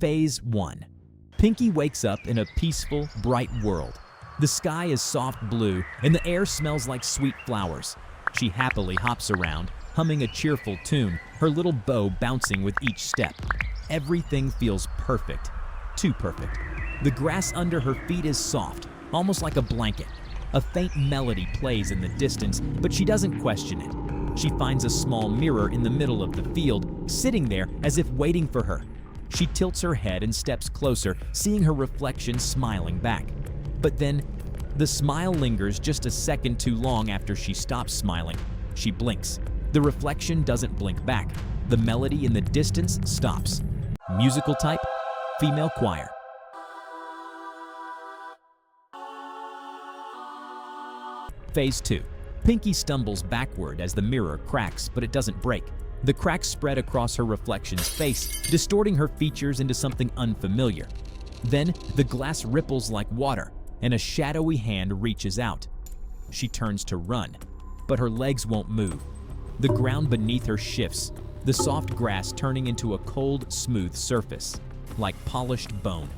Phase 1. Pinki wakes up in a peaceful, bright world. The sky is soft blue and the air smells like sweet flowers. She happily hops around, humming a cheerful tune, her little bow bouncing with each step. Everything feels perfect. Too perfect. The grass under her feet is soft, almost like a blanket. A faint melody plays in the distance, but she doesn't question it. She finds a small mirror in the middle of the field, sitting there as if waiting for her. She tilts her head and steps closer, seeing her reflection smiling back. But then, the smile lingers just a second too long after she stops smiling. She blinks. The reflection doesn't blink back. The melody in the distance stops. Musical type, female choir. Phase 2. Pinki stumbles backward as the mirror cracks, but it doesn't break. The cracks spread across her reflection's face, distorting her features into something unfamiliar. Then, the glass ripples like water, and a shadowy hand reaches out. She turns to run, but her legs won't move. The ground beneath her shifts, the soft grass turning into a cold, smooth surface, like polished bone.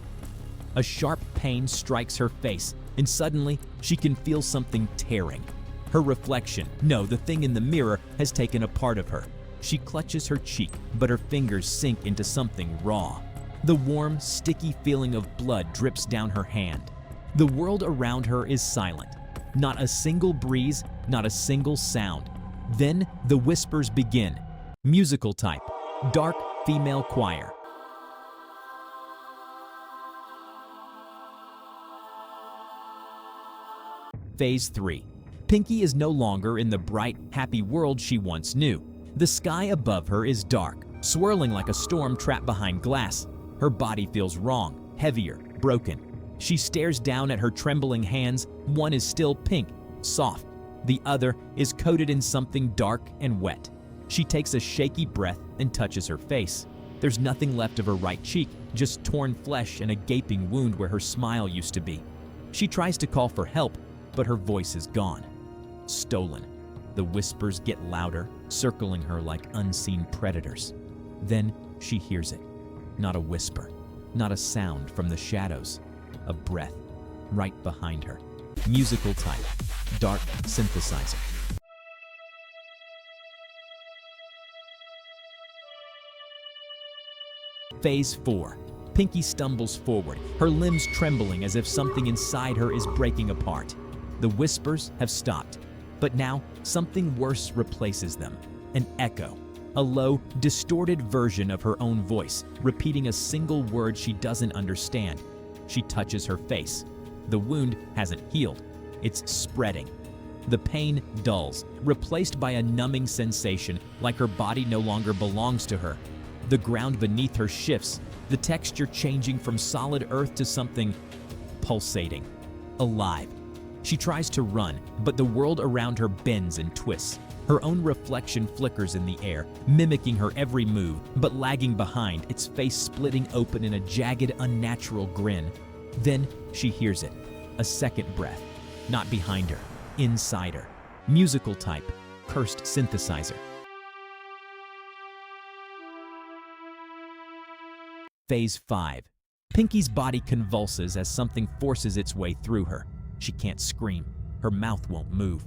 A sharp pain strikes her face, and suddenly, she can feel something tearing. Her reflection, no, the thing in the mirror, has taken a part of her. She clutches her cheek, but her fingers sink into something raw. The warm, sticky feeling of blood drips down her hand. The world around her is silent. Not a single breeze, not a single sound. Then the whispers begin. Musical type, dark female choir. Phase 3. Pinki is no longer in the bright, happy world she once knew. The sky above her is dark, swirling like a storm trapped behind glass. Her body feels wrong, heavier, broken. She stares down at her trembling hands. One is still pink, soft. The other is coated in something dark and wet. She takes a shaky breath and touches her face. There's nothing left of her right cheek, just torn flesh and a gaping wound where her smile used to be. She tries to call for help, but her voice is gone. Stolen. The whispers get louder, circling her like unseen predators. Then she hears it. Not a whisper, not a sound from the shadows. A breath, right behind her. Musical type, dark synthesizer. Phase 4. Pinki stumbles forward, her limbs trembling as if something inside her is breaking apart. The whispers have stopped, but now something worse replaces them. An echo, a low, distorted version of her own voice, repeating a single word she doesn't understand. She touches her face. The wound hasn't healed. It's spreading. The pain dulls, replaced by a numbing sensation, like her body no longer belongs to her. The ground beneath her shifts, the texture changing from solid earth to something pulsating, alive. She tries to run, but the world around her bends and twists. Her own reflection flickers in the air, mimicking her every move, but lagging behind, its face splitting open in a jagged, unnatural grin. Then she hears it. A second breath. Not behind her, inside her. Musical type, cursed synthesizer. Phase 5. Pinki's body convulses as something forces its way through her. She can't scream. Her mouth won't move.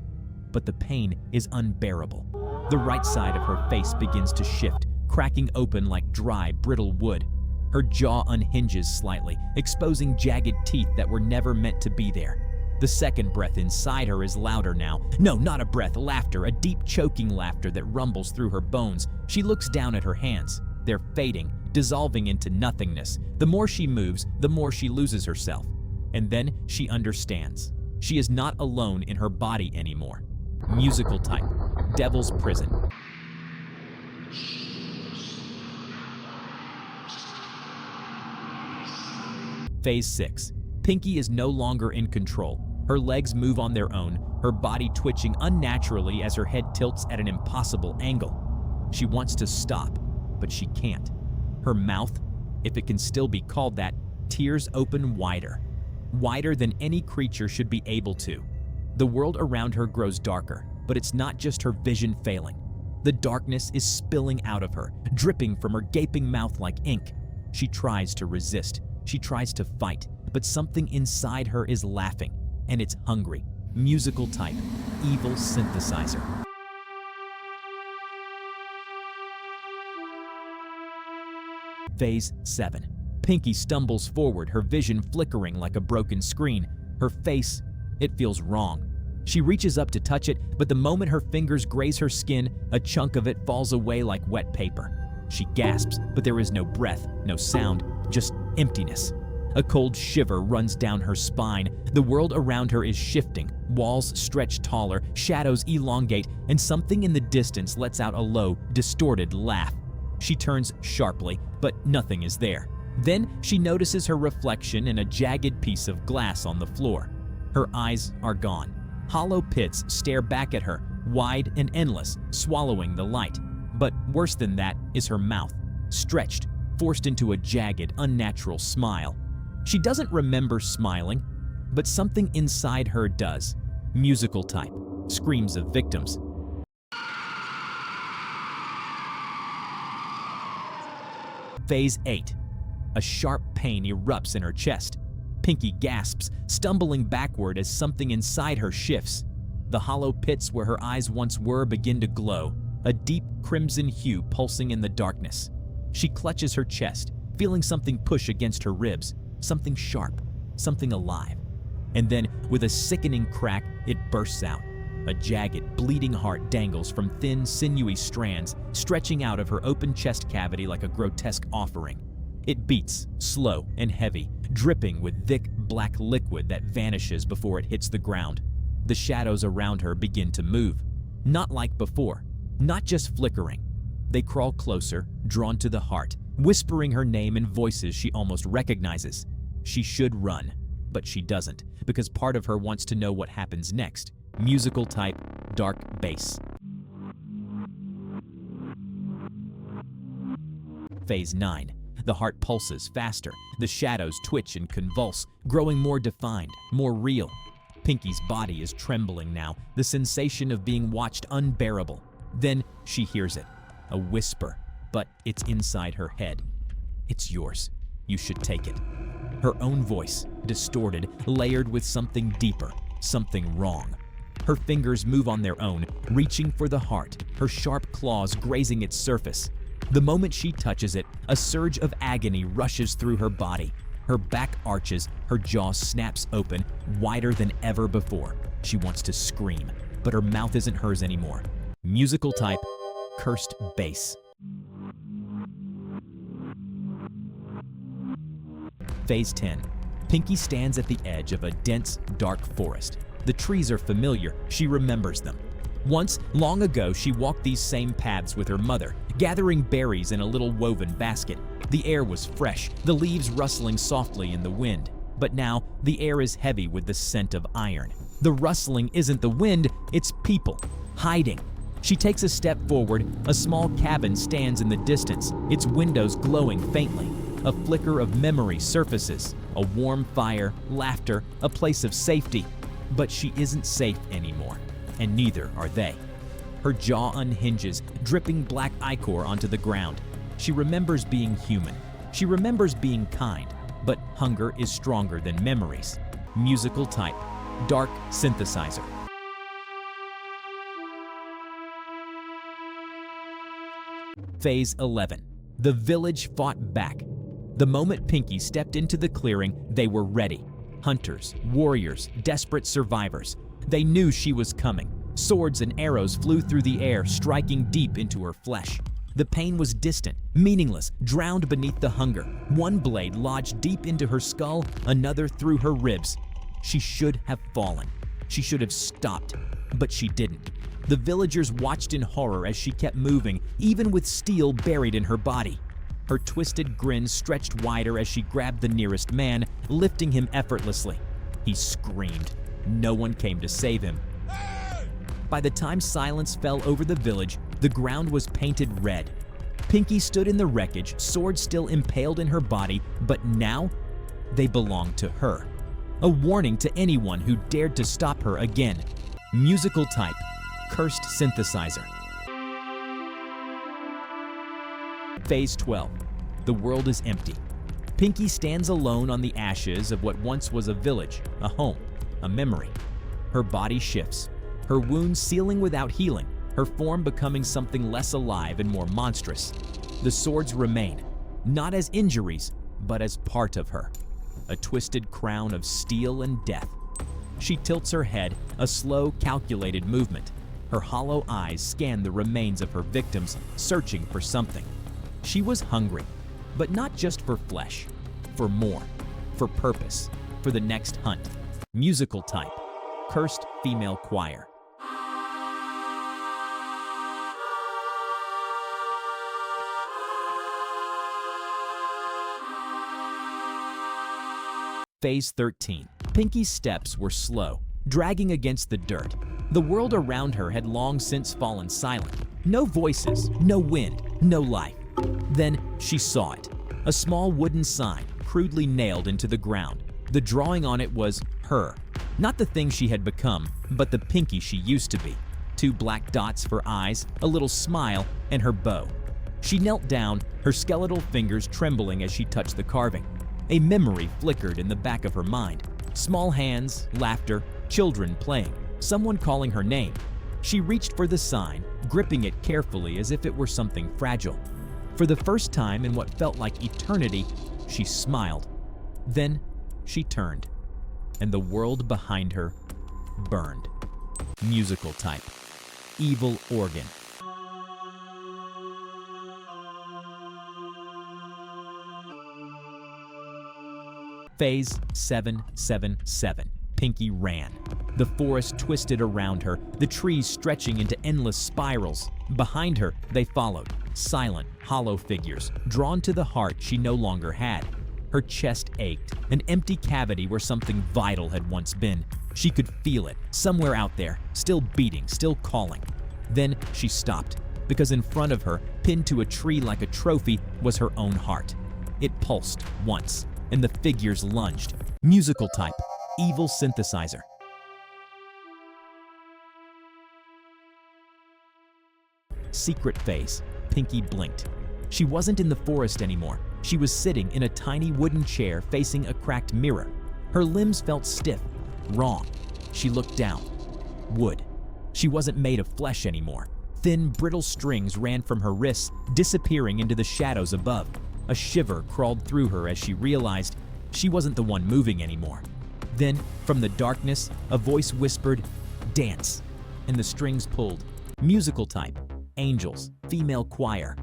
But the pain is unbearable. The right side of her face begins to shift, cracking open like dry, brittle wood. Her jaw unhinges slightly, exposing jagged teeth that were never meant to be there. The second breath inside her is louder now. No, not a breath, laughter, a deep choking laughter that rumbles through her bones. She looks down at her hands. They're fading, dissolving into nothingness. The more she moves, the more she loses herself. And then she understands. She is not alone in her body anymore. Musical type, Devil's Prison. Phase 6. Pinki is no longer in control. Her legs move on their own, her body twitching unnaturally as her head tilts at an impossible angle. She wants to stop, but she can't. Her mouth, if it can still be called that, tears open wider. Wider than any creature should be able to. The world around her grows darker, but it's not just her vision failing. The darkness is spilling out of her, dripping from her gaping mouth like ink. She tries to resist. She tries to fight, but something inside her is laughing, and it's hungry. Musical type, evil synthesizer. Phase 7. Pinki stumbles forward, her vision flickering like a broken screen. Her face, it feels wrong. She reaches up to touch it, but the moment her fingers graze her skin, a chunk of it falls away like wet paper. She gasps, but there is no breath, no sound, just emptiness. A cold shiver runs down her spine. The world around her is shifting. Walls stretch taller, shadows elongate, and something in the distance lets out a low, distorted laugh. She turns sharply, but nothing is there. Then she notices her reflection in a jagged piece of glass on the floor. Her eyes are gone. Hollow pits stare back at her, wide and endless, swallowing the light. But worse than that is her mouth, stretched, forced into a jagged, unnatural smile. She doesn't remember smiling, but something inside her does. Musical type, screams of victims. Phase 8. A sharp pain erupts in her chest. Pinki gasps, stumbling backward as something inside her shifts. The hollow pits where her eyes once were begin to glow, a deep crimson hue pulsing in the darkness. She clutches her chest, feeling something push against her ribs, something sharp, something alive. And then, with a sickening crack, it bursts out. A jagged, bleeding heart dangles from thin, sinewy strands, stretching out of her open chest cavity like a grotesque offering. It beats, slow and heavy, dripping with thick, black liquid that vanishes before it hits the ground. The shadows around her begin to move. Not like before, not just flickering. They crawl closer, drawn to the heart, whispering her name in voices she almost recognizes. She should run, but she doesn't, because part of her wants to know what happens next. Musical type, dark bass. Phase 9. The heart pulses faster. The shadows twitch and convulse, growing more defined, more real. Pinki's body is trembling now, the sensation of being watched unbearable. Then she hears it, a whisper, but it's inside her head. It's yours. You should take it. Her own voice, distorted, layered with something deeper, something wrong. Her fingers move on their own, reaching for the heart, her sharp claws grazing its surface. The moment she touches it, a surge of agony rushes through her body. Her back arches, her jaw snaps open, wider than ever before. She wants to scream, but her mouth isn't hers anymore. Musical type, cursed bass. Phase 10. Pinki stands at the edge of a dense, dark forest. The trees are familiar. She remembers them. Once, long ago, she walked these same paths with her mother, gathering berries in a little woven basket. The air was fresh, the leaves rustling softly in the wind. But now, the air is heavy with the scent of iron. The rustling isn't the wind, it's people, hiding. She takes a step forward. A small cabin stands in the distance, its windows glowing faintly. A flicker of memory surfaces, a warm fire, laughter, a place of safety. But she isn't safe anymore, and neither are they. Her jaw unhinges, dripping black ichor onto the ground. She remembers being human. She remembers being kind, but hunger is stronger than memories. Musical type, dark synthesizer. Phase 11. The village fought back. The moment Pinki stepped into the clearing, they were ready. Hunters, warriors, desperate survivors. They knew she was coming. Swords and arrows flew through the air, striking deep into her flesh. The pain was distant, meaningless, drowned beneath the hunger. One blade lodged deep into her skull, another through her ribs. She should have fallen. She should have stopped, but she didn't. The villagers watched in horror as she kept moving, even with steel buried in her body. Her twisted grin stretched wider as she grabbed the nearest man, lifting him effortlessly. He screamed. No one came to save him. By the time silence fell over the village, the ground was painted red. Pinki stood in the wreckage, sword still impaled in her body, but now they belonged to her. A warning to anyone who dared to stop her again. Musical type, cursed synthesizer. Phase 12. The world is empty. Pinki stands alone on the ashes of what once was a village, a home, a memory. Her body shifts, her wounds sealing without healing, her form becoming something less alive and more monstrous. The swords remain, not as injuries, but as part of her. A twisted crown of steel and death. She tilts her head, a slow, calculated movement. Her hollow eyes scan the remains of her victims, searching for something. She was hungry, but not just for flesh, for more, for purpose, for the next hunt. Musical type, cursed female choir. Phase 13. Pinki's steps were slow, dragging against the dirt. The world around her had long since fallen silent. No voices, no wind, no life. Then she saw it. A small wooden sign, crudely nailed into the ground. The drawing on it was her. Not the thing she had become, but the Pinki she used to be. 2 black dots for eyes, a little smile, and her bow. She knelt down, her skeletal fingers trembling as she touched the carving. A memory flickered in the back of her mind. Small hands, laughter, children playing, someone calling her name. She reached for the sign, gripping it carefully as if it were something fragile. For the first time in what felt like eternity, she smiled. Then she turned, and the world behind her burned. Musical type, evil organ. Phase 777. Pinki ran. The forest twisted around her, the trees stretching into endless spirals. Behind her, they followed, silent, hollow figures, drawn to the heart she no longer had. Her chest ached, an empty cavity where something vital had once been. She could feel it, somewhere out there, still beating, still calling. Then she stopped, because in front of her, pinned to a tree like a trophy, was her own heart. It pulsed once, and the figures lunged. Musical type, evil synthesizer. Secret phase. Pinki blinked. She wasn't in the forest anymore. She was sitting in a tiny wooden chair facing a cracked mirror. Her limbs felt stiff, wrong. She looked down. Wood. She wasn't made of flesh anymore. Thin, brittle strings ran from her wrists, disappearing into the shadows above. A shiver crawled through her as she realized she wasn't the one moving anymore. Then, from the darkness, a voice whispered, "Dance," and the strings pulled. Musical type, angels, female choir.